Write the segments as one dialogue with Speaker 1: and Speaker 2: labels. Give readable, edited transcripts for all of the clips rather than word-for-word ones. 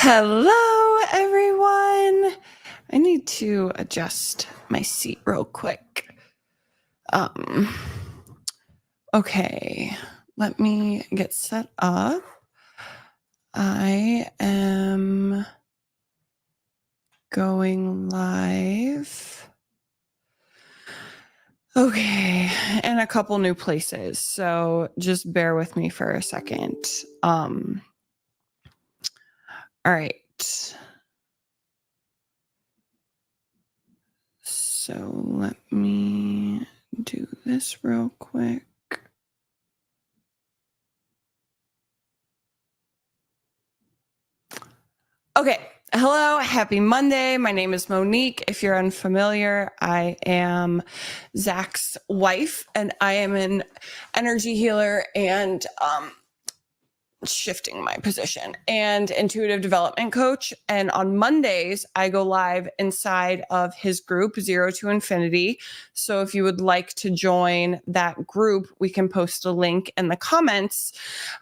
Speaker 1: Hello, everyone. I need to adjust my seat real quick. Okay, let me get set up. I am going live. Okay, and a couple new places, so just bear with me for a second. All right. So let me do this real quick. Okay. Hello. Happy Monday. My name is Monique. If you're unfamiliar, I am Zach's wife, and I am an energy healer and shifting my position and intuitive development coach. And on Mondays, I go live inside of his group, Zero to Infinity. So if you would like to join that group, we can post a link in the comments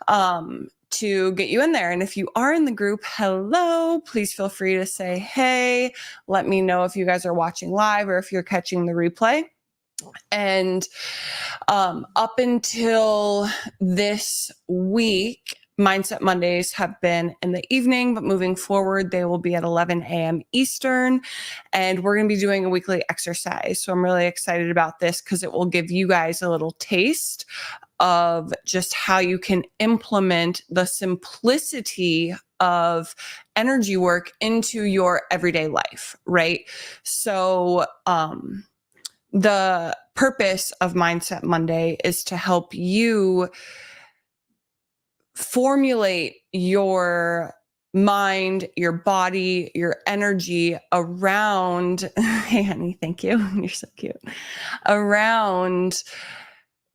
Speaker 1: to get you in there. And if you are in the group, hello, please feel free to say, hey, let me know if you guys are watching live or if you're catching the replay. And up until this week, Mindset Mondays have been in the evening, but moving forward, they will be at 11 a.m. Eastern. And we're going to be doing a weekly exercise. So I'm really excited about this because it will give you guys a little taste of just how you can implement the simplicity of energy work into your everyday life, right? So, the purpose of Mindset Monday is to help you formulate your mind, your body, your energy around, hey honey, thank you. You're so cute. Around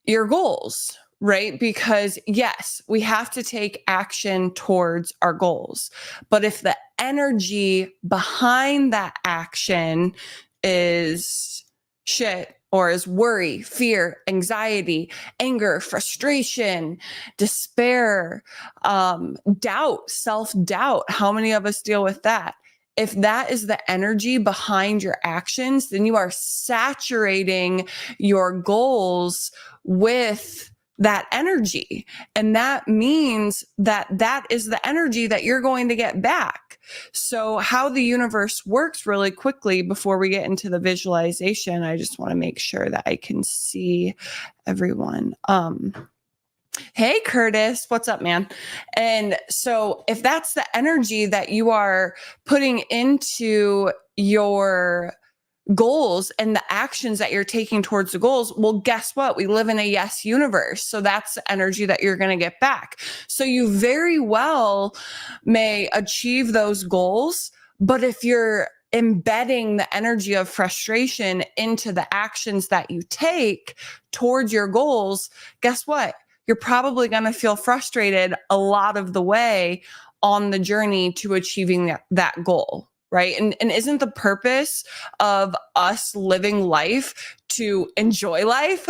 Speaker 1: your goals, right? Because yes, we have to take action towards our goals. But if the energy behind that action is shit, or is worry, fear, anxiety, anger, frustration, despair, doubt, self-doubt, how many of us deal with that? If that is the energy behind your actions, then you are saturating your goals with that energy. And that means that that is the energy that you're going to get back. So how the universe works really quickly before we get into the visualization, I just want to make sure that I can see everyone. Hey, Curtis, what's up, man? And so if that's the energy that you are putting into your goals and the actions that you're taking towards the goals, well, guess what? We live in a yes universe. So that's the energy that you're going to get back. So you very well may achieve those goals, but if you're embedding the energy of frustration into the actions that you take towards your goals, guess what? You're probably going to feel frustrated a lot of the way on the journey to achieving that goal. Right. And isn't the purpose of us living life to enjoy life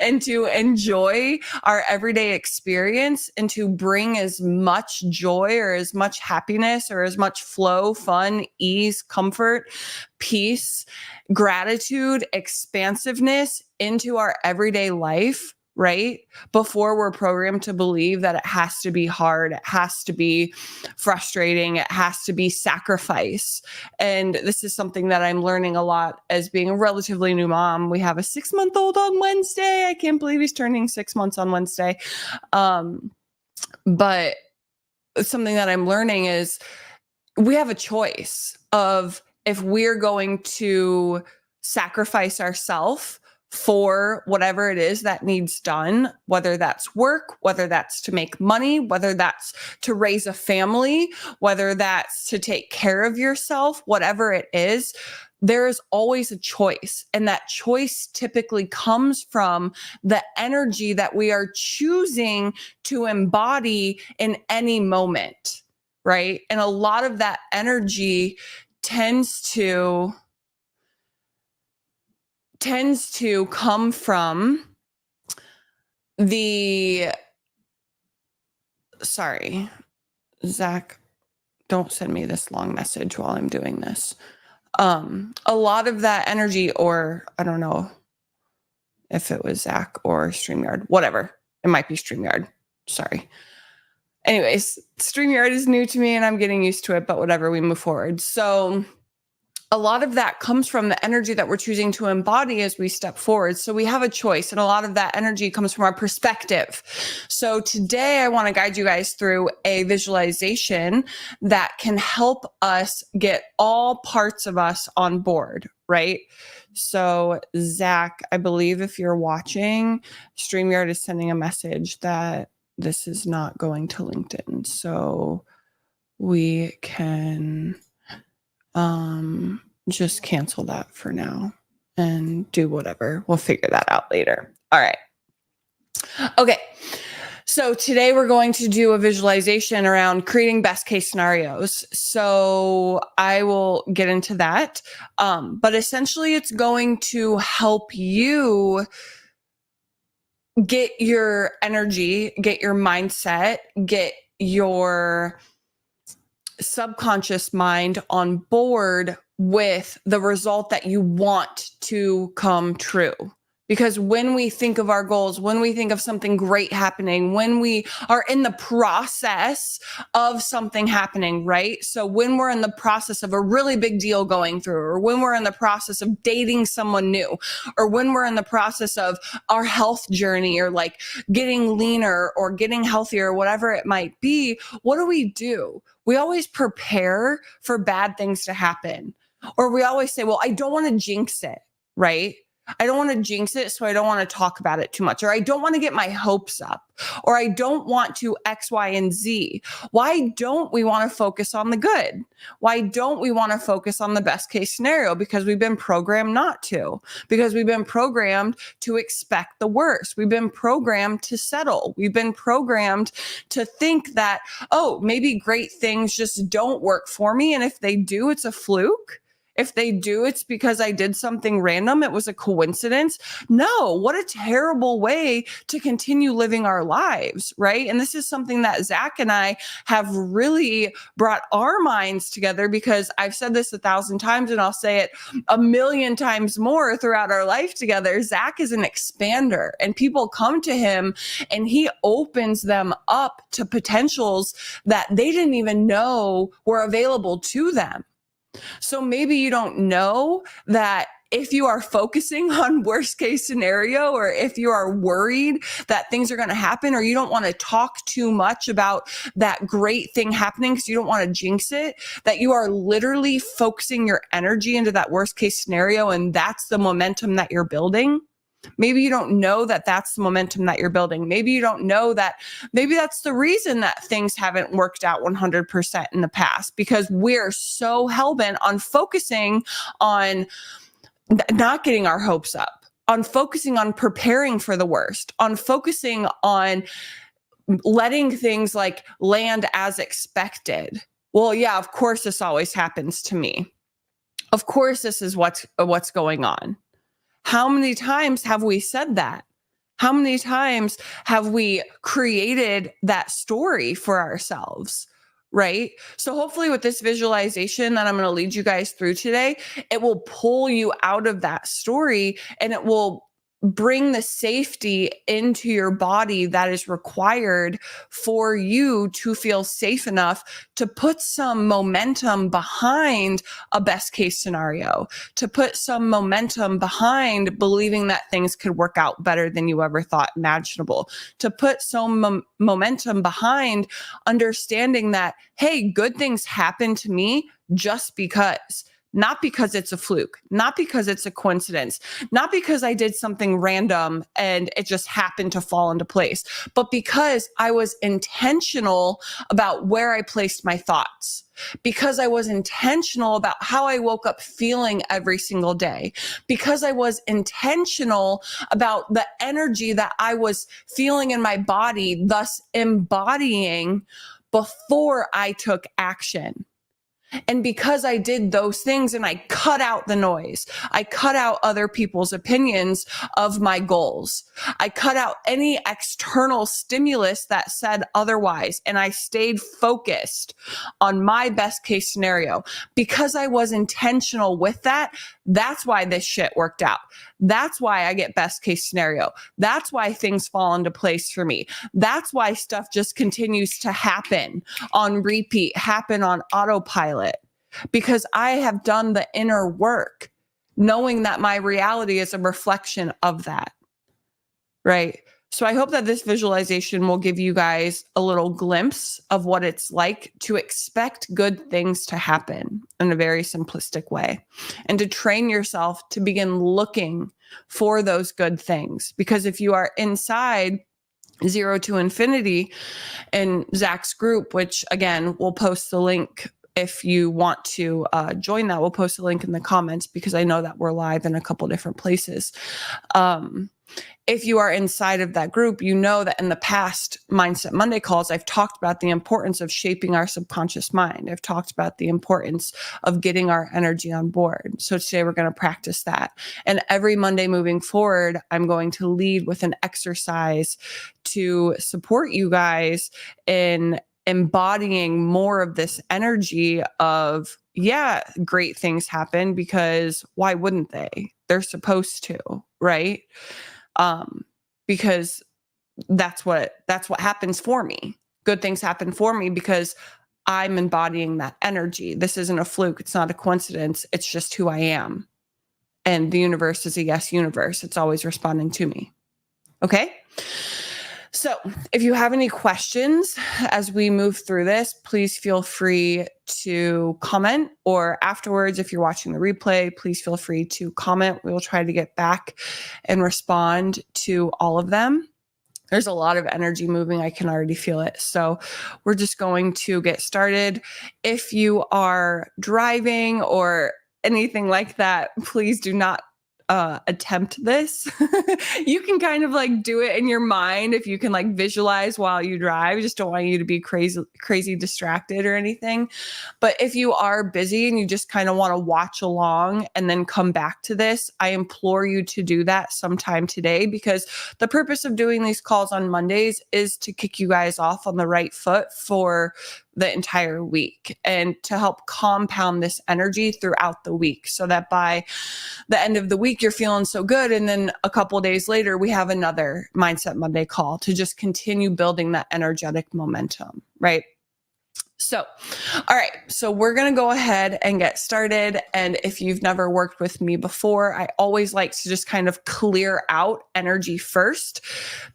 Speaker 1: and to enjoy our everyday experience and to bring as much joy or as much happiness or as much flow, fun, ease, comfort, peace, gratitude, expansiveness into our everyday life? Right? Before we're programmed to believe that it has to be hard, it has to be frustrating, it has to be sacrifice. And this is something that I'm learning a lot as being a relatively new mom. We have a 6-month-old on Wednesday. I can't believe he's turning 6 months on Wednesday. But something that I'm learning is we have a choice of if we're going to sacrifice ourselves for whatever it is that needs done, whether that's work, whether that's to make money, whether that's to raise a family, whether that's to take care of yourself, whatever it is, there is always a choice. And that choice typically comes from the energy that we are choosing to embody in any moment, right? And a lot of that energy tends to come from Zach don't send me this long message while I'm doing this. A lot of that energy, or I don't know if it was Zach or StreamYard, whatever. It might be StreamYard. Sorry. Anyways, StreamYard is new to me and I'm getting used to it, but whatever, we move forward. So a lot of that comes from the energy that we're choosing to embody as we step forward. So we have a choice, and a lot of that energy comes from our perspective. So today I want to guide you guys through a visualization that can help us get all parts of us on board, right? So Zach, I believe if you're watching, StreamYard is sending a message that this is not going to LinkedIn. So we can just cancel that for now and do whatever. We'll figure that out later. All right. Okay. So today we're going to do a visualization around creating best case scenarios. So I will get into that. But essentially it's going to help you get your energy, get your mindset, get your subconscious mind on board with the result that you want to come true. Because when we think of our goals, when we think of something great happening, when we are in the process of something happening, right? So when we're in the process of a really big deal going through, or when we're in the process of dating someone new, or when we're in the process of our health journey, or like getting leaner or getting healthier, whatever it might be, what do? We always prepare for bad things to happen. Or we always say, well, I don't want to jinx it, right? I don't want to jinx it, so I don't want to talk about it too much. Or I don't want to get my hopes up. Or I don't want to X, Y, and Z. Why don't we want to focus on the good? Why don't we want to focus on the best case scenario? Because we've been programmed not to. Because we've been programmed to expect the worst. We've been programmed to settle. We've been programmed to think that, oh, maybe great things just don't work for me. And if they do, it's a fluke. If they do, it's because I did something random. It was a coincidence. No, what a terrible way to continue living our lives, right? And this is something that Zach and I have really brought our minds together, because I've said this 1,000 times and I'll say it 1,000,000 times more throughout our life together. Zach is an expander, and people come to him and he opens them up to potentials that they didn't even know were available to them. So maybe you don't know that if you are focusing on worst case scenario, or if you are worried that things are going to happen, or you don't want to talk too much about that great thing happening because you don't want to jinx it, that you are literally focusing your energy into that worst case scenario, and that's the momentum that you're building. Maybe you don't know that that's the momentum that you're building. Maybe you don't know that maybe that's the reason that things haven't worked out 100% in the past, because we're so hell-bent on focusing on not getting our hopes up, on focusing on preparing for the worst, on focusing on letting things like land as expected. Well, yeah, of course this always happens to me. Of course this is what's going on. How many times have we said that? How many times have we created that story for ourselves, right? So hopefully with this visualization that I'm going to lead you guys through today, it will pull you out of that story, and it will bring the safety into your body that is required for you to feel safe enough to put some momentum behind a best case scenario, to put some momentum behind believing that things could work out better than you ever thought imaginable, to put some momentum behind understanding that, hey, good things happen to me just because. Not because it's a fluke, not because it's a coincidence, not because I did something random and it just happened to fall into place, but because I was intentional about where I placed my thoughts, because I was intentional about how I woke up feeling every single day, because I was intentional about the energy that I was feeling in my body, thus embodying before I took action. And because I did those things and I cut out the noise, I cut out other people's opinions of my goals. I cut out any external stimulus that said otherwise. And I stayed focused on my best case scenario. Because I was intentional with that, that's why this shit worked out. That's why I get best case scenario. That's why things fall into place for me. That's why stuff just continues to happen on repeat, happen on autopilot, because I have done the inner work, knowing that my reality is a reflection of that. Right. So I hope that this visualization will give you guys a little glimpse of what it's like to expect good things to happen in a very simplistic way, and to train yourself to begin looking for those good things. Because if you are inside Zero to Infinity in Zach's group, which again, we'll post the link if you want to join that. We'll post a link in the comments because I know that we're live in a couple different places. If you are inside of that group, you know that in the past Mindset Monday calls, I've talked about the importance of shaping our subconscious mind. I've talked about the importance of getting our energy on board. So today we're going to practice that. And every Monday moving forward, I'm going to lead with an exercise to support you guys in embodying more of this energy of, yeah, great things happen, because why wouldn't they? They're supposed to, right? Because that's what happens for me. Good things happen for me because I'm embodying that energy. This isn't a fluke. It's not a coincidence. It's just who I am. And the universe is a yes universe. It's always responding to me. Okay. So if you have any questions as we move through this, please feel free to comment, or afterwards, if you're watching the replay, please feel free to comment. We will try to get back and respond to all of them. There's a lot of energy moving. I can already feel it. So we're just going to get started. If you are driving or anything like that, please do not attempt this. You can kind of like do it in your mind if you can like visualize while you drive. I just don't want you to be crazy distracted or anything. But if you are busy and you just kind of want to watch along and then come back to this, I implore you to do that sometime today, because the purpose of doing these calls on Mondays is to kick you guys off on the right foot for the entire week, and to help compound this energy throughout the week, so that by the end of the week, you're feeling so good. And then a couple of days later, we have another Mindset Monday call to just continue building that energetic momentum, right? So, all right. So we're going to go ahead and get started. And if you've never worked with me before, I always like to just kind of clear out energy first,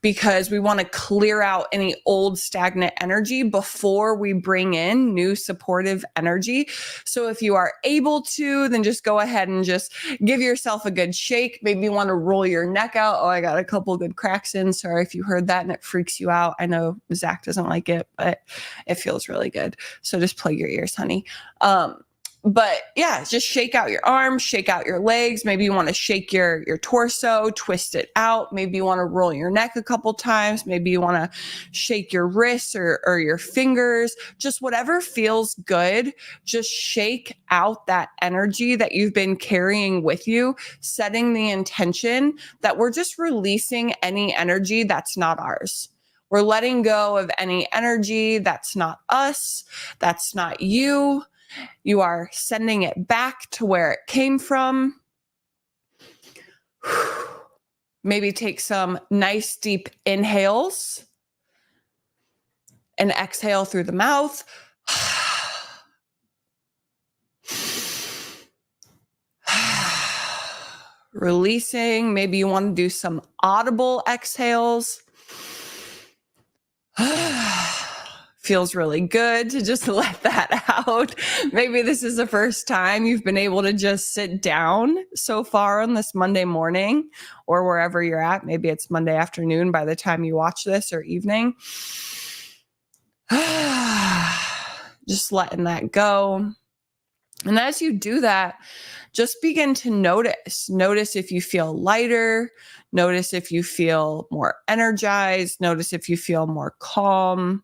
Speaker 1: because we want to clear out any old stagnant energy before we bring in new supportive energy. So if you are able to, then just go ahead and just give yourself a good shake. Maybe you want to roll your neck out. Oh, I got a couple good cracks in. Sorry if you heard that and it freaks you out. I know Zach doesn't like it, but it feels really good. So just plug your ears, honey. But yeah, just shake out your arms, shake out your legs. Maybe you want to shake your torso, twist it out. Maybe you want to roll your neck a couple times. Maybe you want to shake your wrists or your fingers, just whatever feels good. Just shake out that energy that you've been carrying with you, setting the intention that we're just releasing any energy that's not ours. We're letting go of any energy that's not us, that's not you. You are sending it back to where it came from. Maybe take some nice deep inhales and exhale through the mouth. Releasing. Maybe you want to do some audible exhales. Feels really good to just let that out. Maybe this is the first time you've been able to just sit down so far on this Monday morning, or wherever you're at. Maybe it's Monday afternoon by the time you watch this, or evening. Just letting that go. And as you do that, just begin to notice. Notice if you feel lighter. Notice if you feel more energized. Notice if you feel more calm.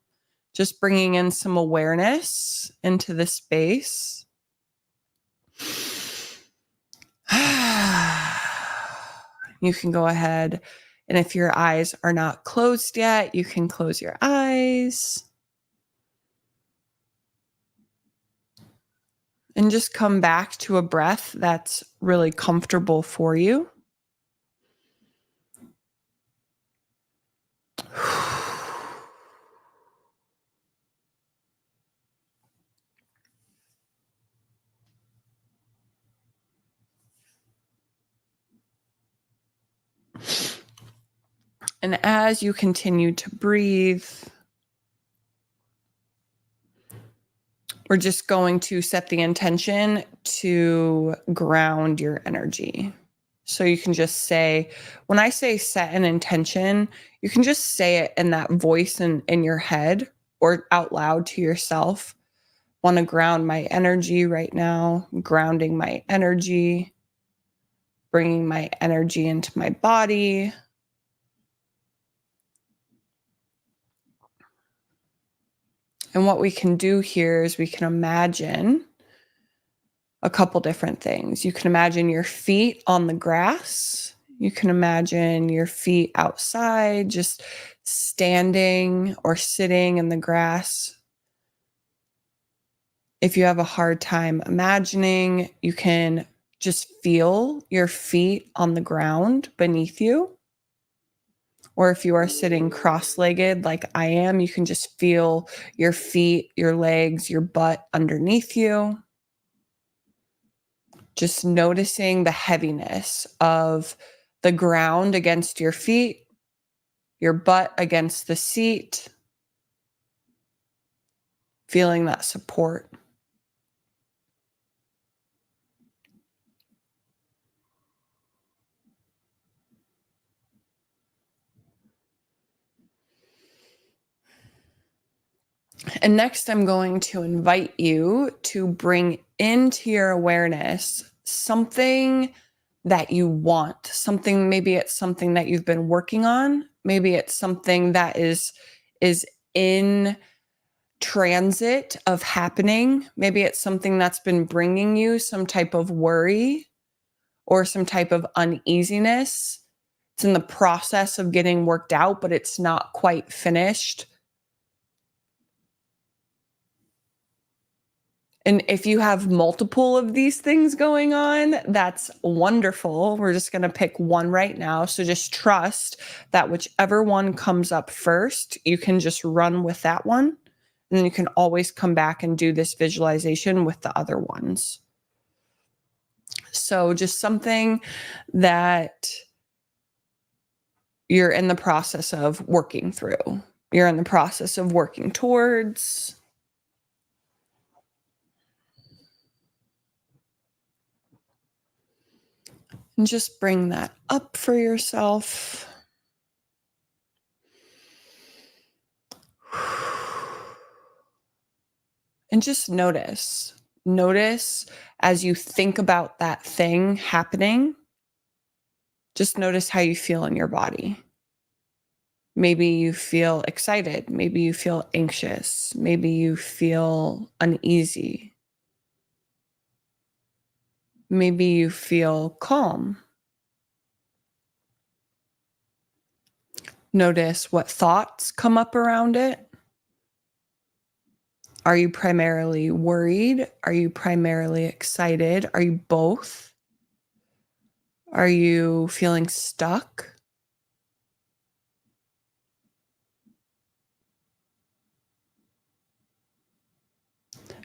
Speaker 1: Just bringing in some awareness into the space. You can go ahead, and if your eyes are not closed yet, you can close your eyes. And just come back to a breath that's really comfortable for you. And as you continue to breathe, we're just going to set the intention to ground your energy. So you can just say, when I say set an intention, you can just say it in that voice in your head or out loud to yourself. Want to ground my energy right now, grounding my energy, bringing my energy into my body. And what we can do here is we can imagine a couple different things. You can imagine your feet on the grass. You can imagine your feet outside, just standing or sitting in the grass. If you have a hard time imagining, you can just feel your feet on the ground beneath you. Or if you are sitting cross-legged like I am, you can just feel your feet, your legs, your butt underneath you. Just noticing the heaviness of the ground against your feet, your butt against the seat, feeling that support. And next, I'm going to invite you to bring into your awareness something that you want, something, maybe it's something that you've been working on. Maybe it's something that is in transit of happening. Maybe it's something that's been bringing you some type of worry or some type of uneasiness. It's in the process of getting worked out, but it's not quite finished. And if you have multiple of these things going on, that's wonderful. We're just going to pick one right now. So just trust that whichever one comes up first, you can just run with that one. And then you can always come back and do this visualization with the other ones. So just something that you're in the process of working through. You're in the process of working towards. And just bring that up for yourself. And just notice as you think about that thing happening, just notice how you feel in your body. Maybe you feel excited. Maybe you feel anxious. Maybe you feel uneasy. Maybe you feel calm. Notice what thoughts come up around it. Are you primarily worried? Are you primarily excited? Are you both? Are you feeling stuck?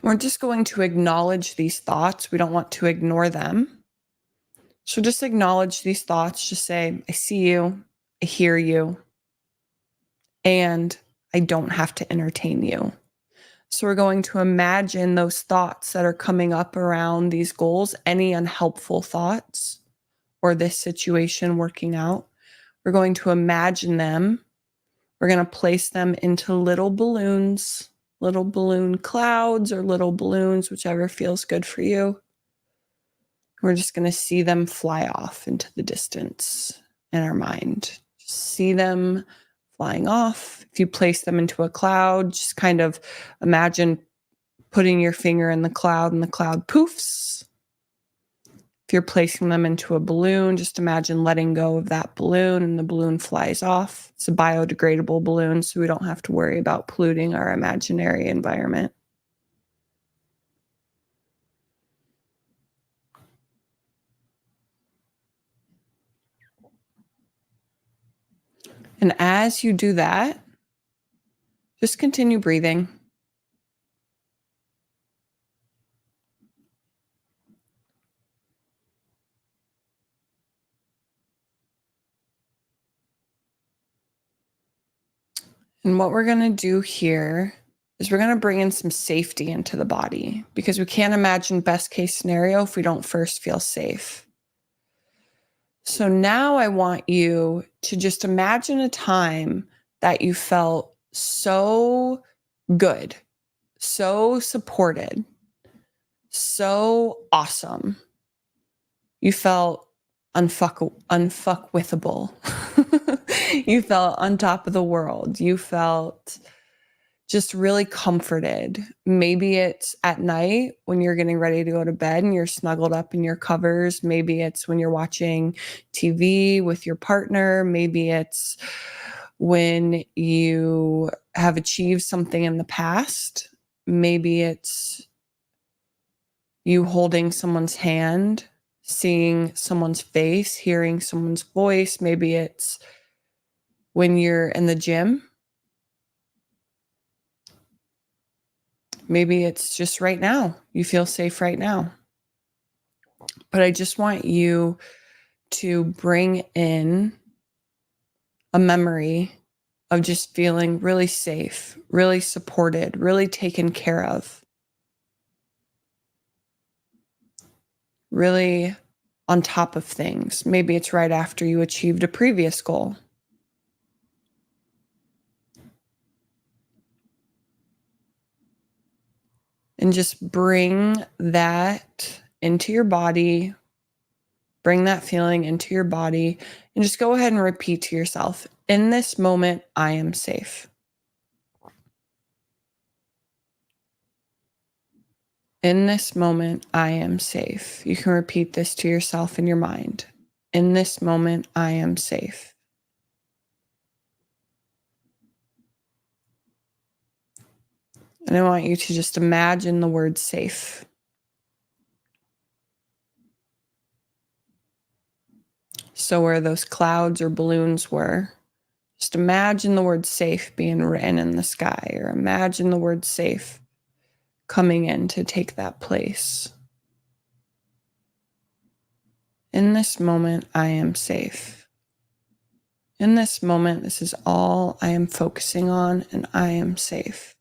Speaker 1: We're just going to acknowledge these thoughts. We don't want to ignore them. So just acknowledge these thoughts. Just say, I see you. I hear you. And I don't have to entertain you. So we're going to imagine those thoughts that are coming up around these goals, any unhelpful thoughts or this situation working out. We're going to imagine them. We're going to place them into little balloons, little balloon clouds or little balloons, whichever feels good for you. We're just going to see them fly off into the distance in our mind. Just see them flying off. If you place them into a cloud, just kind of imagine putting your finger in the cloud and the cloud poofs. If you're placing them into a balloon, just imagine letting go of that balloon and the balloon flies off. It's a biodegradable balloon, so we don't have to worry about polluting our imaginary environment. And as you do that, just continue breathing. And what we're going to do here is we're going to bring in some safety into the body, because we can't imagine best case scenario if we don't first feel safe. So now I want you to just imagine a time that you felt so good, so supported, so awesome. You felt unfuckwithable. You felt on top of the world. You felt just really comforted. Maybe it's at night when you're getting ready to go to bed and you're snuggled up in your covers. Maybe it's when you're watching TV with your partner. Maybe it's when you have achieved something in the past. Maybe it's you holding someone's hand, seeing someone's face, hearing someone's voice. Maybe it's when you're in the gym. Maybe it's just right now. You feel safe right now. But I just want you to bring in a memory of just feeling really safe, really supported, really taken care of, really on top of things. Maybe it's right after you achieved a previous goal. And just bring that into your body, bring that feeling into your body, and just go ahead and repeat to yourself, in this moment, I am safe. In this moment, I am safe. You can repeat this to yourself in your mind. In this moment, I am safe. And I want you to just imagine the word safe. So where those clouds or balloons were, just imagine the word safe being written in the sky, or imagine the word safe coming in to take that place. In this moment, I am safe. In this moment, this is all I am focusing on, and I am safe.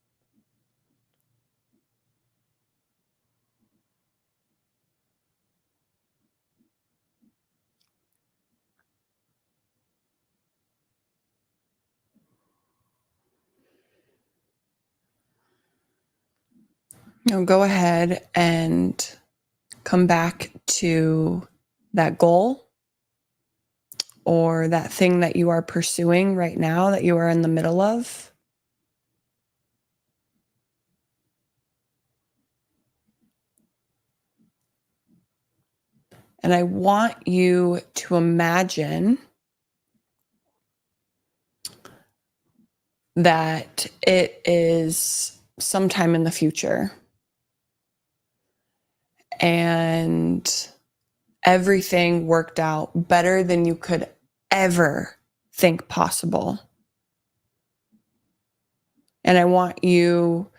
Speaker 1: Now go ahead and come back to that goal or that thing that you are pursuing right now, that you are in the middle of. And I want you to imagine that it is sometime in the future. And everything worked out better than you could ever think possible. And I want you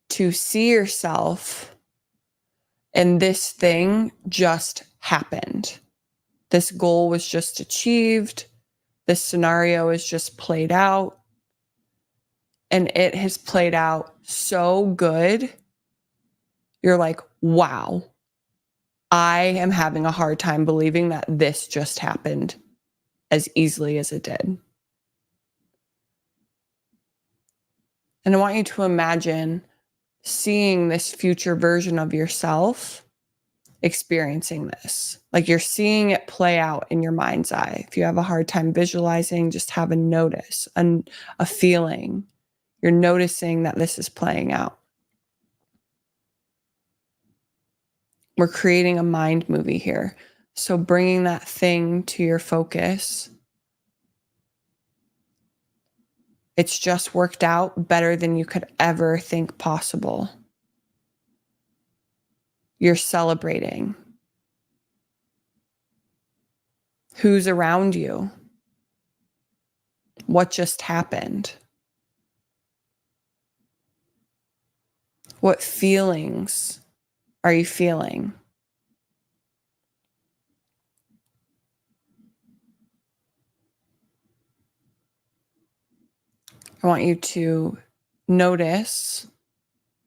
Speaker 1: to see yourself, and this thing just happened. This goal was just achieved. This scenario is just played out. And it has played out so good. You're like, wow, I am having a hard time believing that this just happened as easily as it did. And I want you to imagine seeing this future version of yourself experiencing this. Like you're seeing it play out in your mind's eye. If you have a hard time visualizing, just have a notice and a feeling. You're noticing that this is playing out. We're creating a mind movie here. So bringing that thing to your focus, it's just worked out better than you could ever think possible. You're celebrating. Who's around you? What just happened? What feelings are you feeling? I want you to notice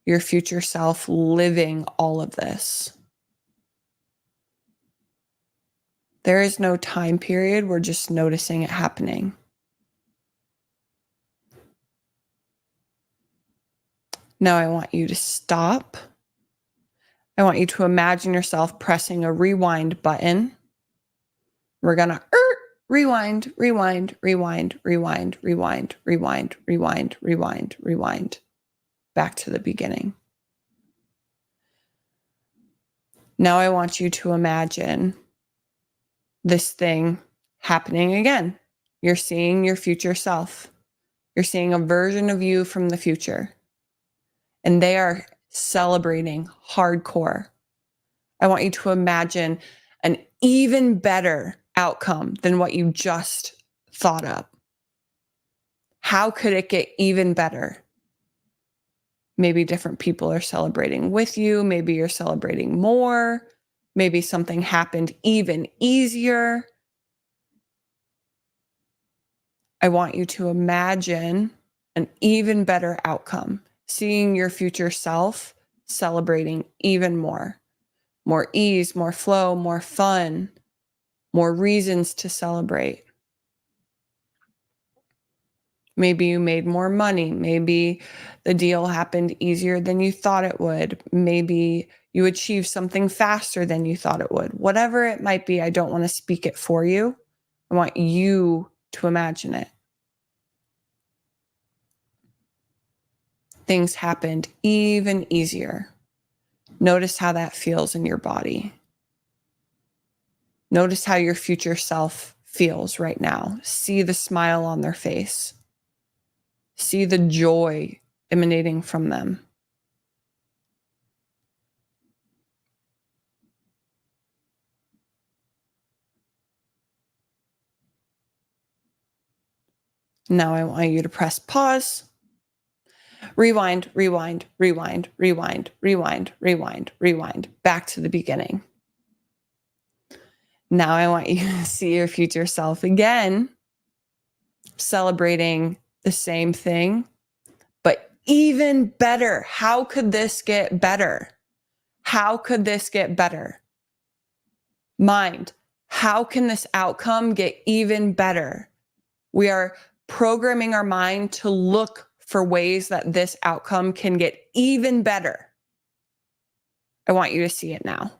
Speaker 1: your future self living all of this. There is no time period. We're just noticing it happening. Now I want you to stop. I want you to imagine yourself pressing a rewind button. We're going to rewind, rewind, rewind, rewind, rewind, rewind, rewind, rewind, rewind, back to the beginning. Now I want you to imagine this thing happening again. You're seeing your future self. You're seeing a version of you from the future. And they are celebrating hardcore. I want you to imagine an even better outcome than what you just thought up. How could it get even better? Maybe different people are celebrating with you. Maybe you're celebrating more. Maybe something happened even easier. I want you to imagine an even better outcome, seeing your future self celebrating even more. More ease, more flow, more fun, more reasons to celebrate. Maybe you made more money. Maybe the deal happened easier than you thought it would. Maybe you achieved something faster than you thought it would. Whatever it might be, I don't want to speak it for you. I want you to imagine it. Things happened even easier. Notice how that feels in your body. Notice how your future self feels right now. See the smile on their face. See the joy emanating from them. Now I want you to press pause. Rewind, rewind, rewind, rewind, rewind, rewind, rewind, back to the beginning. Now I want you to see your future self again, celebrating the same thing, but even better. How could this get better? How could this get better? Mind, how can this outcome get even better? We are programming our mind to look for ways that this outcome can get even better. I want you to see it now.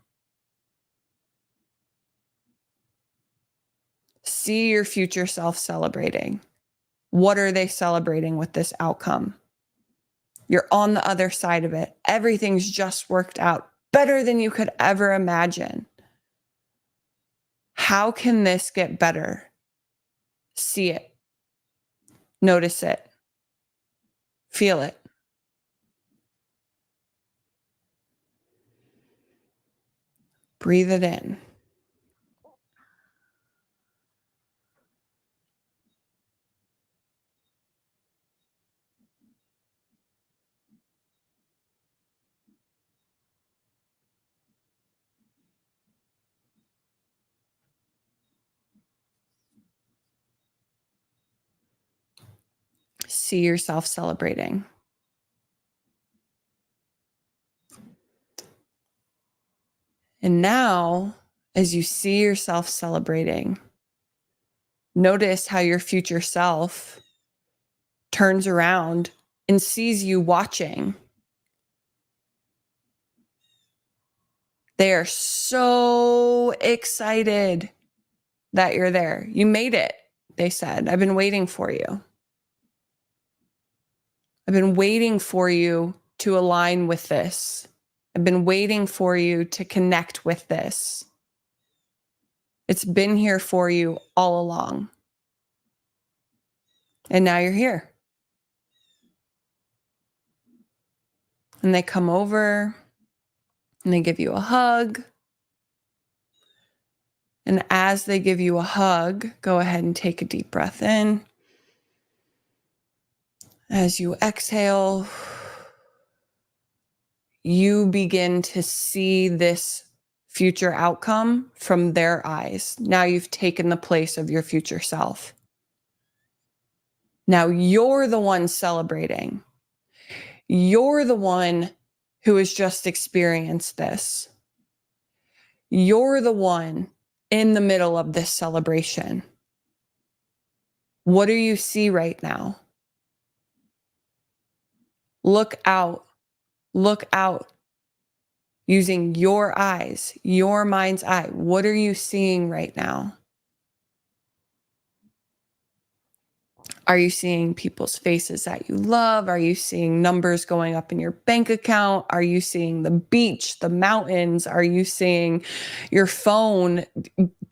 Speaker 1: See your future self celebrating. What are they celebrating with this outcome? You're on the other side of it. Everything's just worked out better than you could ever imagine. How can this get better? See it. Notice it. Feel it. Breathe it in. See yourself celebrating. And now, as you see yourself celebrating, notice how your future self turns around and sees you watching. They are so excited that you're there. You made it, they said. I've been waiting for you. I've been waiting for you to align with this. I've been waiting for you to connect with this. It's been here for you all along. And now you're here. And they come over and they give you a hug. And as they give you a hug, go ahead and take a deep breath in. As you exhale, you begin to see this future outcome from their eyes. Now you've taken the place of your future self. Now you're the one celebrating. You're the one who has just experienced this. You're the one in the middle of this celebration. What do you see right now? Look out. Look out. Using your eyes, your mind's eye. What are you seeing right now? Are you seeing people's faces that you love? Are you seeing numbers going up in your bank account? Are you seeing the beach, the mountains? Are you seeing your phone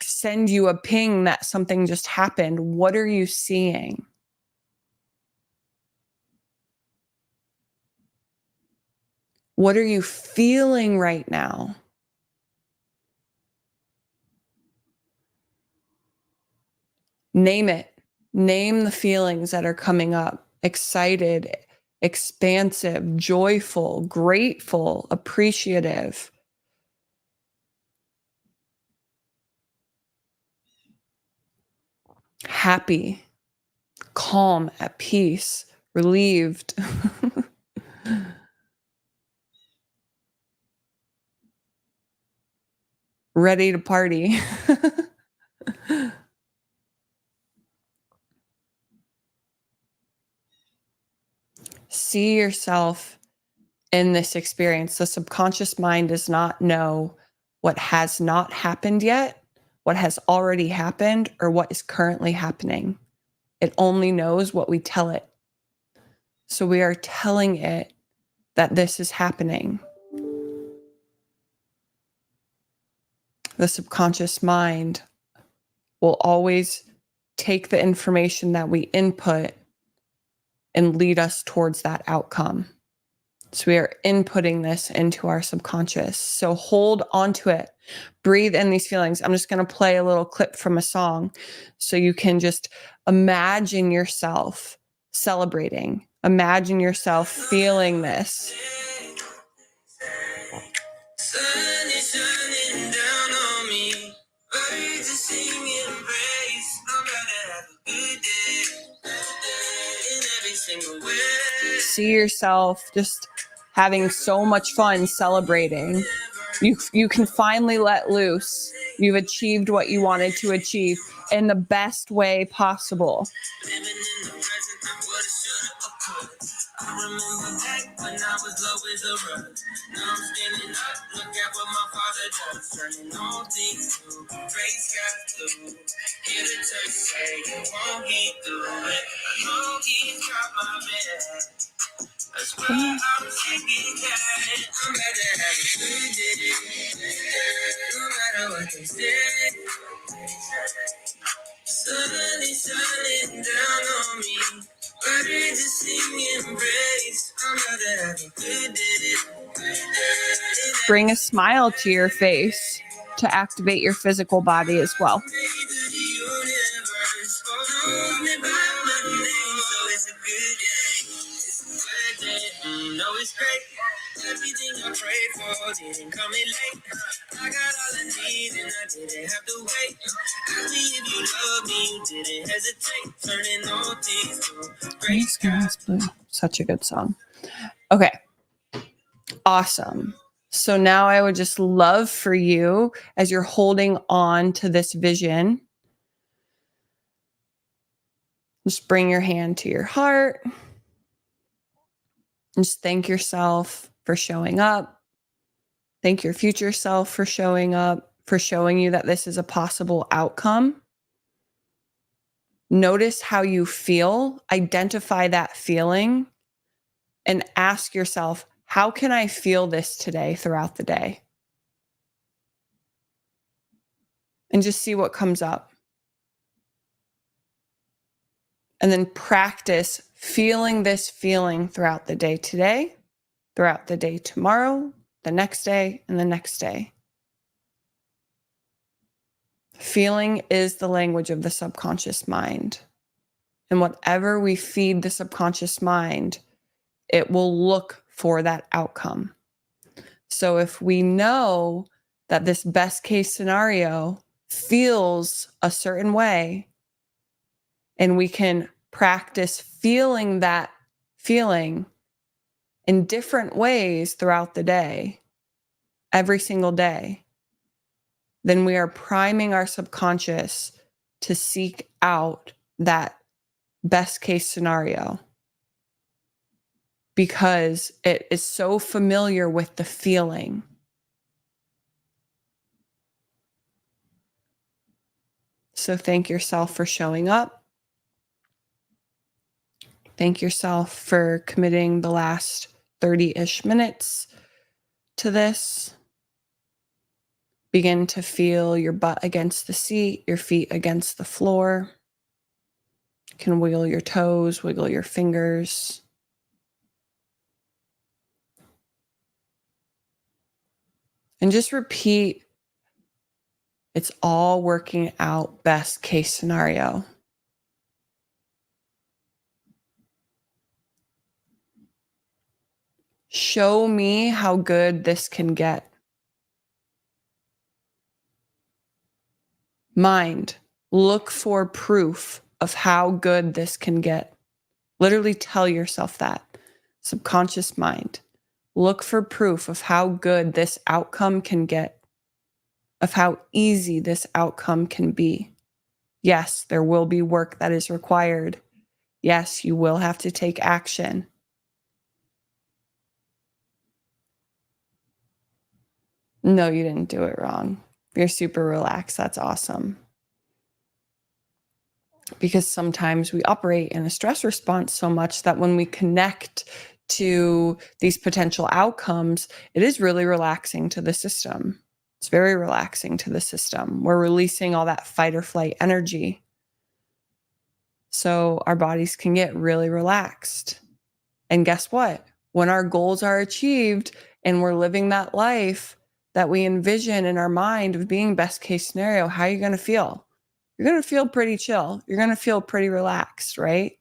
Speaker 1: send you a ping that something just happened? What are you seeing? What are you feeling right now? Name it. Name the feelings that are coming up. Excited, expansive, joyful, grateful, appreciative. Happy, calm, at peace, relieved. Ready to party. See yourself in this experience. The subconscious mind does not know what has not happened yet, what has already happened, or what is currently happening. It only knows what we tell it. So we are telling it that this is happening. The subconscious mind will always take the information that we input and lead us towards that outcome. So we are inputting this into our subconscious. So hold onto it. Breathe in these feelings. I'm just going to play a little clip from a song so you can just imagine yourself celebrating. Imagine yourself feeling this. Sun is shining down on me. Birds are singing praise. I'm gonna have a good day. In every single way. See yourself just having so much fun celebrating. You can finally let loose. You've achieved what you wanted to achieve in the best way possible. Living in the present, I'm what I should have put. I remember back when I was low as a rug. Now I'm standing up, look at what my father does. Turning all things to gray skies blue. Hear the church say you won't get through it. I know he's got my back. That's why I'm singing cat. I'm glad to have a good day. No matter what they say. Sun is shining down on me. Birds are singing praise. I'm glad to have a good day. Bring a smile to your face to activate your physical body as well. It's great. Everything I prayed for didn't come in late. I got all I need and I didn't have to wait. Ask me if you love me, you didn't hesitate. Turning all things to gray skies blue. Such a good song. Okay. Awesome. So now I would just love for you, as you're holding on to this vision, just bring your hand to your heart. And just thank yourself for showing up, Thank your future self for showing up, for showing you that this is a possible outcome. Notice how you feel, identify that feeling, and ask yourself, how can I feel this today throughout the day? And just see what comes up. And then practice feeling this feeling throughout the day today, throughout the day tomorrow, the next day, and the next day. Feeling is the language of the subconscious mind. And whatever we feed the subconscious mind, it will look for that outcome. So if we know that this best case scenario feels a certain way, and we can practice feeling that feeling in different ways throughout the day, every single day, then we are priming our subconscious to seek out that best case scenario because it is so familiar with the feeling. So thank yourself for showing up. Thank yourself for committing the last 30-ish minutes to this. Begin to feel your butt against the seat, your feet against the floor. You can wiggle your toes, wiggle your fingers. And just repeat, it's all working out best case scenario. Show me how good this can get. Mind, look for proof of how good this can get. Literally tell yourself that. Subconscious mind, look for proof of how good this outcome can get, of how easy this outcome can be. Yes, there will be work that is required. Yes, you will have to take action. No, you didn't do it wrong. You're super relaxed. That's awesome. Because sometimes we operate in a stress response so much that when we connect to these potential outcomes, it is really relaxing to the system. It's very relaxing to the system. We're releasing all that fight or flight energy. So our bodies can get really relaxed. And guess what? When our goals are achieved and we're living that life that we envision in our mind of being best case scenario, how are you going to feel? You're going to feel pretty chill. You're going to feel pretty relaxed, right?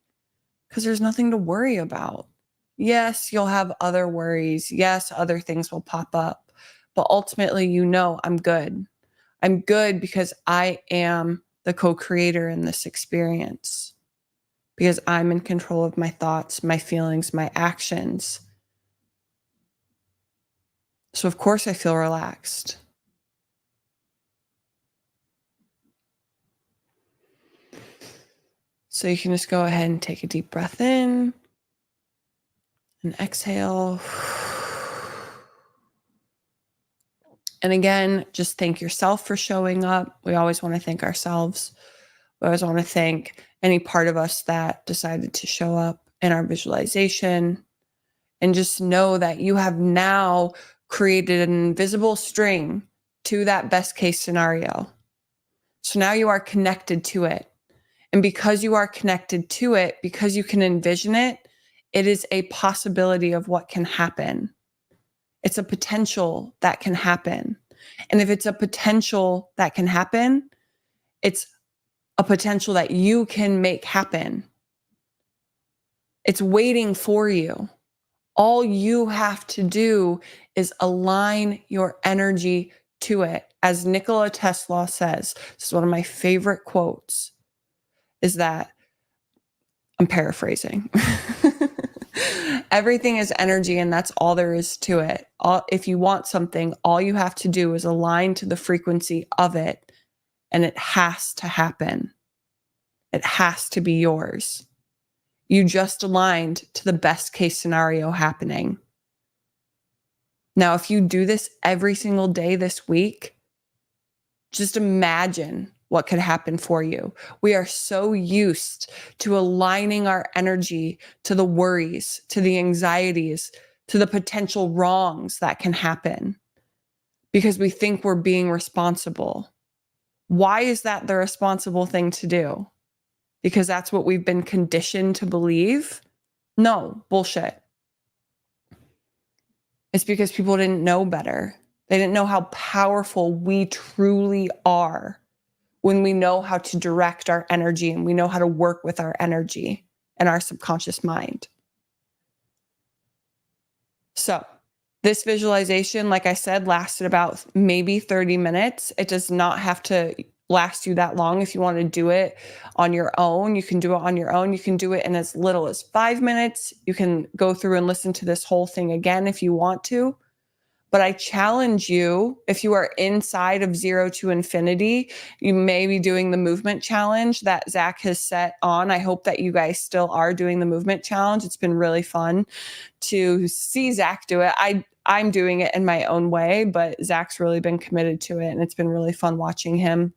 Speaker 1: Because there's nothing to worry about. Yes, you'll have other worries. Yes, other things will pop up. But ultimately, you know, I'm good. I'm good because I am the co-creator in this experience. Because I'm in control of my thoughts, my feelings, my actions. So of course I feel relaxed. So you can just go ahead and take a deep breath in and exhale. And again, just thank yourself for showing up. We always want to thank ourselves. We always want to thank any part of us that decided to show up in our visualization. And just know that you have now created an invisible string to that best case scenario. So now you are connected to it. And because you are connected to it, because you can envision it, it is a possibility of what can happen. It's a potential that can happen. And if it's a potential that can happen, it's a potential that you can make happen. It's waiting for you. All you have to do is align your energy to it. As Nikola Tesla says, this is one of my favorite quotes, is that, I'm paraphrasing. Everything is energy, and that's all there is to it. If you want something, all you have to do is align to the frequency of it, and it has to happen. It has to be yours. You just aligned to the best case scenario happening. Now, if you do this every single day this week, just imagine what could happen for you. We are so used to aligning our energy to the worries, to the anxieties, to the potential wrongs that can happen because we think we're being responsible. Why is that the responsible thing to do? Because that's what we've been conditioned to believe? No, bullshit. It's because people didn't know better. They didn't know how powerful we truly are when we know how to direct our energy and we know how to work with our energy and our subconscious mind. So this visualization, like I said, lasted about maybe 30 minutes. It does not have to last you that long. If you want to do it on your own, you can do it on your own. You can do it in as little as 5 minutes. You can go through and listen to this whole thing again if you want to. But I challenge you, if you are inside of 0 to infinity, you may be doing the movement challenge that Zach has set on. I hope that you guys still are doing the movement challenge. It's been really fun to see Zach do it. I'm doing it in my own way, but Zach's really been committed to it, and it's been really fun watching him.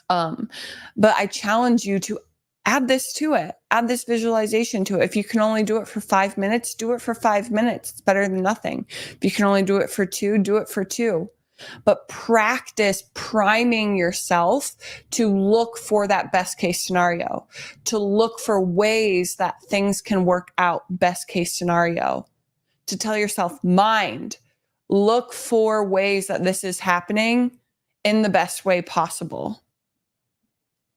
Speaker 1: But I challenge you to add this to it, add this visualization to it. If you can only do it for 5 minutes, do it for 5 minutes. It's better than nothing. If you can only do it for 2, do it for 2. But practice priming yourself to look for that best case scenario, to look for ways that things can work out best case scenario, to tell yourself, mind, look for ways that this is happening in the best way possible.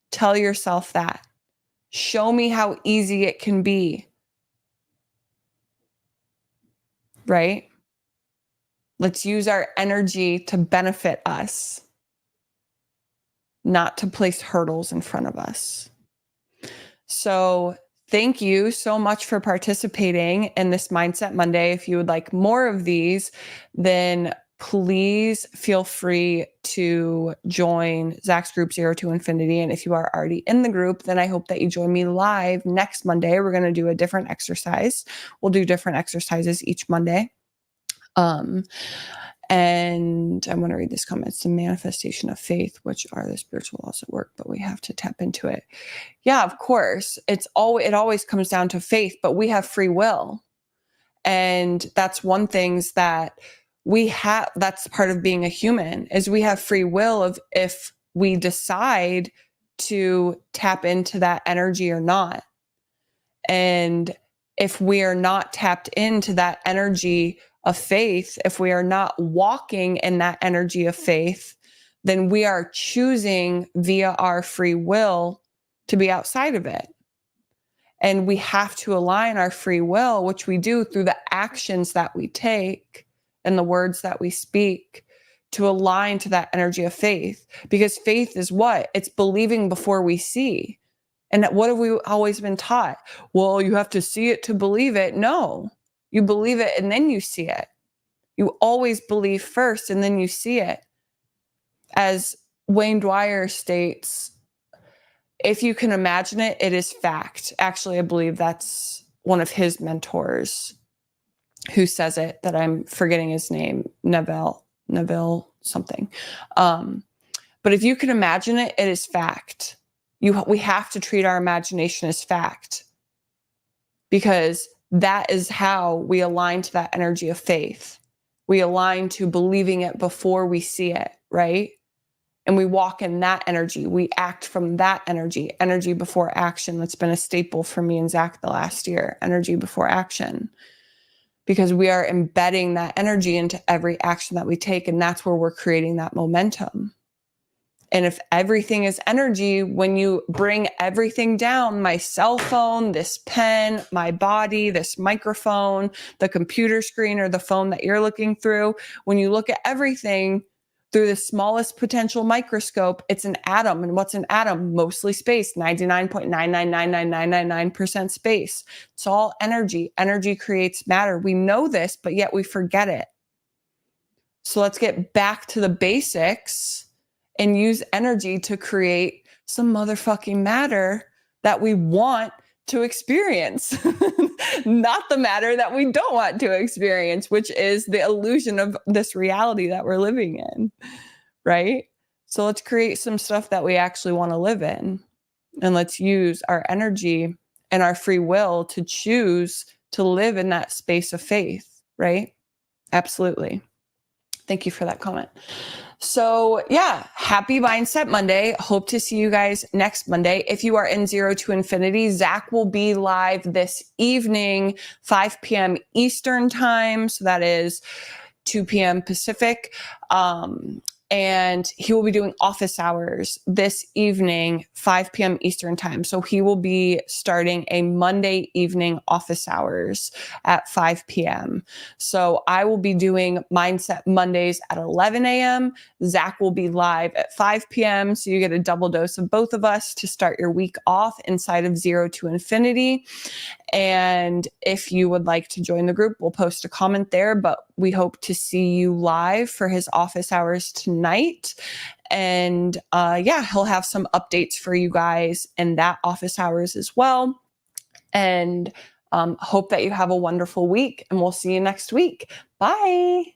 Speaker 1: Tell yourself that. Show me how easy it can be. Right? Let's use our energy to benefit us, not to place hurdles in front of us. So thank you so much for participating in this Mindset Monday. If you would like more of these, then please feel free to join Zach's group 0 to Infinity. And if you are already in the group, then I hope that you join me live next Monday. We're going to do a different exercise. We'll do different exercises each Monday. And I want to read this comment. It's the manifestation of faith, which are the spiritual laws at work, but we have to tap into it. Yeah, of course. It always comes down to faith, but we have free will. And that's one thing that that's part of being a human, is we have free will of if we decide to tap into that energy or not. And if we are not tapped into that energy of faith, if we are not walking in that energy of faith, then we are choosing via our free will to be outside of it. And we have to align our free will, which we do through the actions that we take and the words that we speak, to align to that energy of faith. Because faith is what? It's believing before we see. And what have we always been taught? Well, you have to see it to believe it. No, you believe it and then you see it. You always believe first and then you see it. As Wayne Dwyer states, if you can imagine it, it is fact. Actually, I believe that's one of his mentors who says it, that I'm forgetting his name, Neville something. But if you can imagine it, it is fact. We have to treat our imagination as fact, because that is how we align to that energy of faith. We align to believing it before we see it, right? And we walk in that energy. We act from that energy before action. That's been a staple for me and Zach the last year, energy before action, because we are embedding that energy into every action that we take. And that's where we're creating that momentum. And if everything is energy, when you bring everything down, my cell phone, this pen, my body, this microphone, the computer screen or the phone that you're looking through, when you look at everything through the smallest potential microscope, it's an atom. And what's an atom? Mostly space, 99.9999999% space. It's all energy. Energy creates matter. We know this, but yet we forget it. So let's get back to the basics and use energy to create some motherfucking matter that we want to experience, not the matter that we don't want to experience, which is the illusion of this reality that we're living in, right? So let's create some stuff that we actually want to live in. And let's use our energy and our free will to choose to live in that space of faith, right? Absolutely. Thank you for that comment. So yeah, happy Mindset Monday. Hope to see you guys next Monday. If you are in Zero to Infinity, Zach will be live this evening, 5 p.m. Eastern time. So that is 2 p.m. Pacific. And he will be doing office hours this evening, 5 p.m. Eastern time. So he will be starting a Monday evening office hours at 5 p.m. So I will be doing Mindset Mondays at 11 a.m. Zach will be live at 5 p.m. So you get a double dose of both of us to start your week off inside of Zero to Infinity. And if you would like to join the group, we'll post a comment there, but we hope to see you live for his office hours tonight. And yeah, he'll have some updates for you guys in that office hours as well. And hope that you have a wonderful week, and we'll see you next week. Bye.